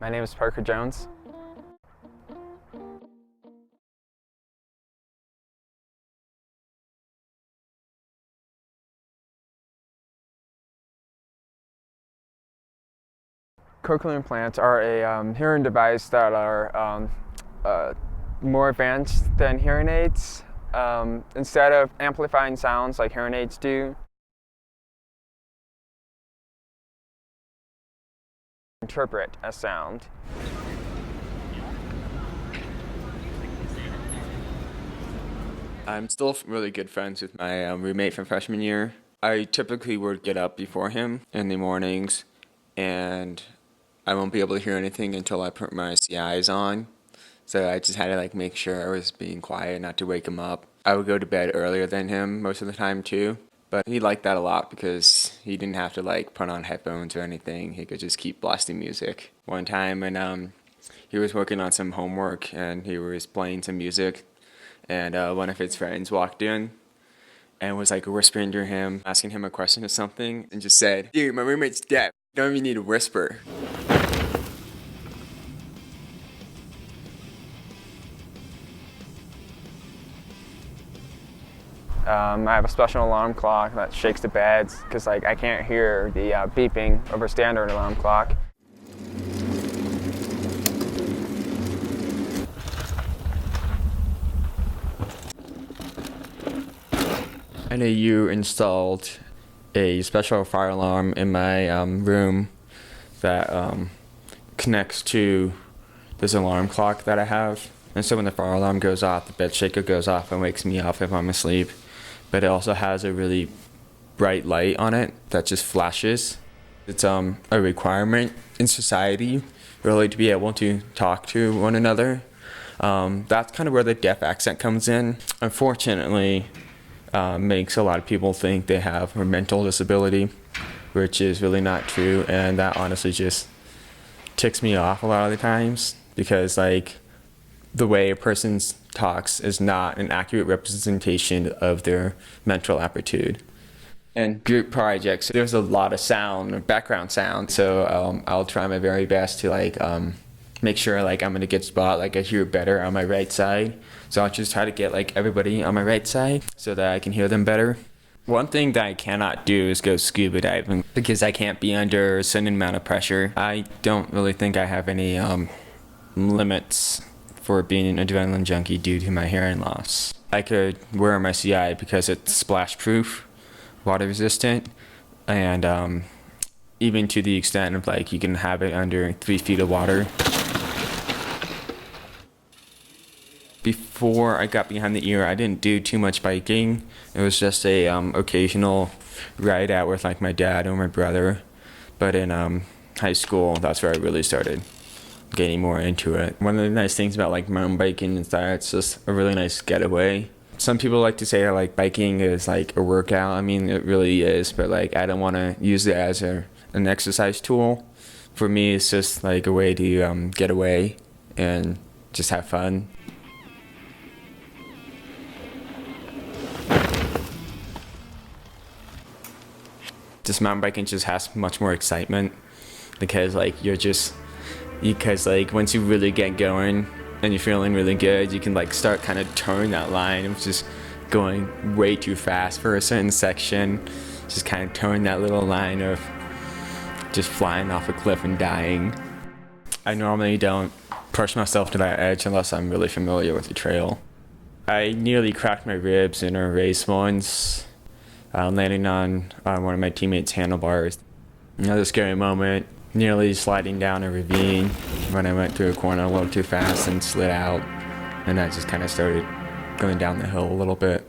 My name is Parker Jones. Cochlear implants are a hearing device that are more advanced than hearing aids. Instead of amplifying sounds like hearing aids do, interpret a sound. I'm still really good friends with my roommate from freshman year. I typically would get up before him in the mornings, and I won't be able to hear anything until I put my CIs on. So I just had to make sure I was being quiet, not to wake him up. I would go to bed earlier than him most of the time too, but he liked that a lot because he didn't have to put on headphones or anything. He could just keep blasting music. One time when he was working on some homework and he was playing some music, and one of his friends walked in and was whispering to him, asking him a question or something, and just said, "Dude, my roommate's deaf. You don't even need to whisper." I have a special alarm clock that shakes the beds because I can't hear the beeping of a standard alarm clock. I know you installed a special fire alarm in my room that connects to this alarm clock that I have. And so when the fire alarm goes off, the bed shaker goes off and wakes me up if I'm asleep. But it also has a really bright light on it that just flashes. It's a requirement in society really to be able to talk to one another. That's kind of where the deaf accent comes in. Unfortunately, makes a lot of people think they have a mental disability, which is really not true, and that honestly just ticks me off a lot of the times because the way a person talks is not an accurate representation of their mental aptitude. And group projects, there's a lot of sound, or background sound, so I'll try my very best to make sure I'm in a good spot, I hear better on my right side. So I'll just try to get everybody on my right side so that I can hear them better. One thing that I cannot do is go scuba diving because I can't be under a certain amount of pressure. I don't really think I have any limits for being an adrenaline junkie due to my hearing loss. I could wear my CI because it's splash proof, water resistant, and even to the extent of you can have it under 3 feet of water. Before I got behind the ear, I didn't do too much biking. It was just a occasional ride out with my dad or my brother. But in high school, that's where I really started getting more into it. One of the nice things about mountain biking is that it's just a really nice getaway. Some people like to say that biking is a workout. I mean, it really is, but I don't want to use it as an exercise tool. For me, it's just a way to get away and just have fun. Just mountain biking just has much more excitement because once you really get going and you're feeling really good, you can start kind of turn that line of just going way too fast for a certain section, just kind of turn that little line of just flying off a cliff and dying. I normally don't push myself to that edge unless I'm really familiar with the trail. I nearly cracked my ribs in a race once, landing on one of my teammates' handlebars. Another scary moment, nearly sliding down a ravine when I went through a corner a little too fast and slid out, and that just kind of started going down the hill a little bit.